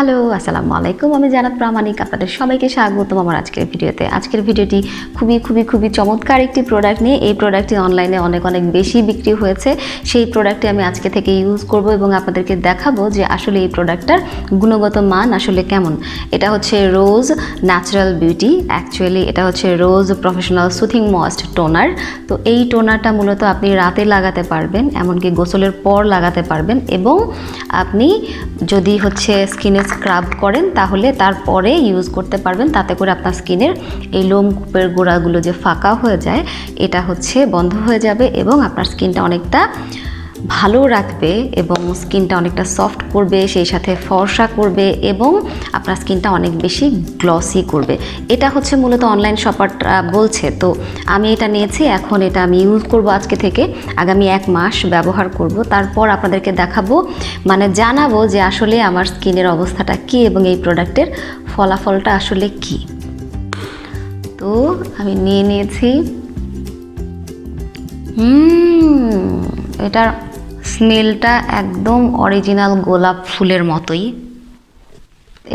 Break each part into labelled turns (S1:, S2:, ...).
S1: Hello, আসসালামু আলাইকুম। আমি জানাত প্রামাণিক, আপনাদের সবাইকে স্বাগতম আমার আজকের ভিডিওতে। আজকের ভিডিওটি খুবই চমৎকার একটি প্রোডাক্ট নিয়ে। এই প্রোডাক্টটি অনলাইনে অনেক বেশি বিক্রি হয়েছে। সেই প্রোডাক্টটি আমি আজকে থেকে ইউজ করব এবং আপনাদেরকে দেখাবো যে আসলে এই প্রোডাক্টটার গুণগত মান আসলে কেমন। এটা হচ্ছে রোজ ন্যাচারাল বিউটি, অ্যাকচুয়ালি এটা হচ্ছে রোজ প্রফেশনাল সুথিং ময়েস্ট টোনার। তো এই টোনারটা মূলত আপনি রাতে লাগাতে পারবেন, এমনকি গোসলের পর লাগাতে পারবেন, এবং আপনি যদি হচ্ছে স্কিনে স্ক্রাব করেন তাহলে তারপরে ইউজ করতে পারবেন। তাতে করে আপনার স্কিনের এই লোমকূপের গোড়াগুলো যে ফাঁকা হয়ে যায় এটা হচ্ছে বন্ধ হয়ে যাবে এবং আপনার স্কিনটা অনেকটা ভালো রাখবে এবং স্কিনটা অনেকটা সফট করবে, সেই সাথে ফর্সা করবে এবং আপনার স্কিনটা অনেক বেশি গ্লসি করবে। এটা হচ্ছে মূলত অনলাইন শপারটা বলছে। তো আমি এটা নিয়েছি, এখন এটা আমি ইউজ করব আজকে থেকে আগামী 1 মাস ব্যবহার করব। তারপর আপনাদেরকে দেখাবো, মানে জানাবো যে আসলে আমার স্কিনের অবস্থাটা কী এবং এই প্রোডাক্টের ফলাফলটা আসলে কী। তো আমি নিয়ে নিয়েছি। এটার স্মেলটা একদম অরিজিনাল গোলাপ ফুলের মতোই।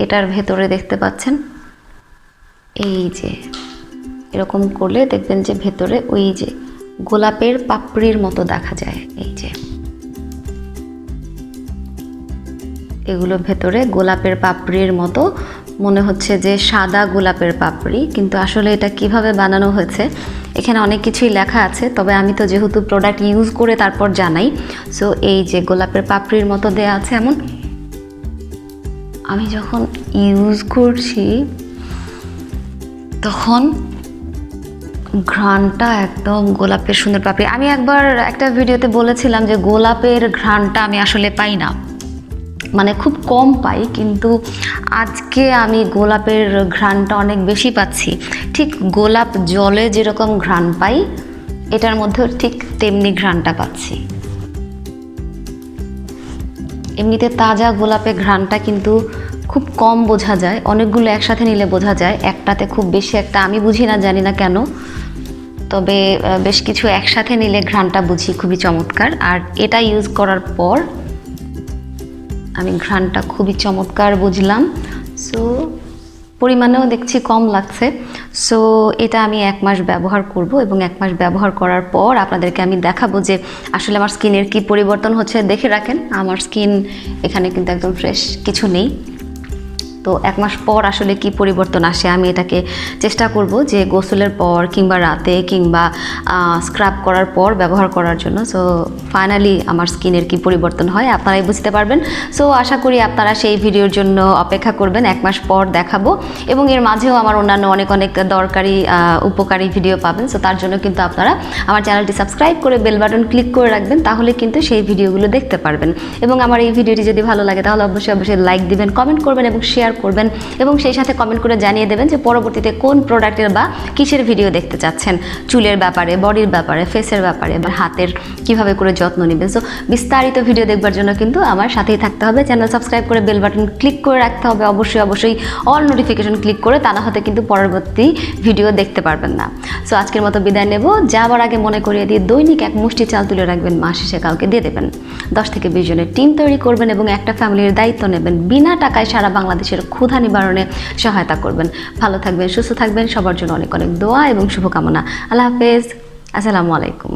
S1: এটার ভেতরে দেখতে পাচ্ছেন, এই যে এরকম করলে দেখবেন যে ভেতরে ওই যে গোলাপের পাপড়ির মতো দেখা যায়। এই যে এগুলো ভেতরে গোলাপের পাপড়ির মতো মনে হচ্ছে যে সাদা গোলাপের পাপড়ি, কিন্তু আসলে এটা কিভাবে বানানো হয়েছে এখানে অনেক কিছুই লেখা আছে, তবে আমি তো যেহেতু প্রোডাক্ট ইউজ করে তারপর জানাই। সো এই যে গোলাপের পাপড়ির মতো দেয়া আছে এমন। আমি যখন ইউজ করছি তখন ঘ্রাণটা একদম গোলাপের সুন্দর পাপড়ি। আমি একবার একটা ভিডিওতে বলেছিলাম যে গোলাপের ঘ্রাণটা আমি আসলে পাই না, মানে খুব কম পাই, কিন্তু আজকে আমি গোলাপের ঘ্রাণটা অনেক বেশি পাচ্ছি। ঠিক গোলাপ জলে যেরকম ঘ্রাণ পাই এটার মধ্যেও ঠিক তেমনি ঘ্রাণটা পাচ্ছি। এমনিতে তাজা গোলাপের ঘ্রাণটা কিন্তু খুব কম বোঝা যায়, অনেকগুলো একসাথে নিলে বোঝা যায়। একটাতে খুব বেশি একটা আমি বুঝি না, জানি না কেন, তবে বেশ কিছু একসাথে নিলে ঘ্রাণটা বুঝি। খুবই চমৎকার। আর এটা ইউজ করার পর আমি ঘ্রাণটা খুবই চমৎকার বুঝলাম। সো পরিমাণেও দেখছি কম লাগছে। সো এটা আমি 1 মাস ব্যবহার করব এবং 1 মাস ব্যবহার করার পর আপনাদেরকে আমি দেখাবো যে আসলে আমার স্কিনের কি পরিবর্তন হচ্ছে। দেখে রাখেন আমার স্কিন এখানে কিন্তু একদম ফ্রেশ, কিছু নেই। তো 1 মাস পর আসলে কি পরিবর্তন আসে আমি এটাকে চেষ্টা করব যে গোসলের পর কিংবা রাতে কিংবা স্ক্রাব করার পর ব্যবহার করার জন্য। সো ফাইনালি আমার স্কিনের কি পরিবর্তন হয় আপনারাই বুঝতে পারবেন। সো আশা করি আপনারা সেই ভিডিওর জন্য অপেক্ষা করবেন। 1 মাস পর দেখাবো এবং এর মাঝেও আমার অন্যান্য অনেক দরকারি উপকারী ভিডিও পাবেন। সো তার জন্য কিন্তু আপনারা আমার চ্যানেলটি সাবস্ক্রাইব করে বেল বাটন ক্লিক করে রাখবেন, তাহলে কিন্তু সেই ভিডিওগুলো দেখতে পারবেন। এবং আমার এই ভিডিওটি যদি ভালো লাগে তাহলে অবশ্যই লাইক দিবেন, কমেন্ট করবেন এবং শেয়ার করবেন, এবং সেই সাথে কমেন্ট করে জানিয়ে দেবেন যে পরবর্তীতে কোন প্রোডাক্টের বা কিসের ভিডিও দেখতে চাচ্ছেন। চুলের ব্যাপারে, বডির ব্যাপারে, ফেসের ব্যাপারে, বা হাতের কিভাবে করে যত্ন নেবেন। সো বিস্তারিত ভিডিও দেখবার জন্য কিন্তু আমার সাথেই থাকতে হবে। চ্যানেল সাবস্ক্রাইব করে বেল বাটন ক্লিক করে রাখতে হবে, অবশ্যই অল নোটিফিকেশন ক্লিক করে, তা না হতে কিন্তু পরবর্তী ভিডিও দেখতে পারবেন না। সো আজকের মতো বিদায় নেব। যাবার আগে মনে করিয়ে দিয়ে দৈনিক 1 মুষ্টি চাল তুলে রাখবেন, মাস শেষে কাউকে দিয়ে দেবেন। 10 থেকে 20 জনের টিম তৈরি করবেন এবং একটা ফ্যামিলির দায়িত্ব নেবেন। বিনা টাকায় সারা বাংলাদেশের ক্ষুধা নিবারণে সহায়তা করবেন। ভালো থাকবেন, সুস্থ থাকবেন। সবার জন্য অনেক দোয়া এবং শুভকামনা। আল্লাহ হাফেজ, আসসালামু আলাইকুম।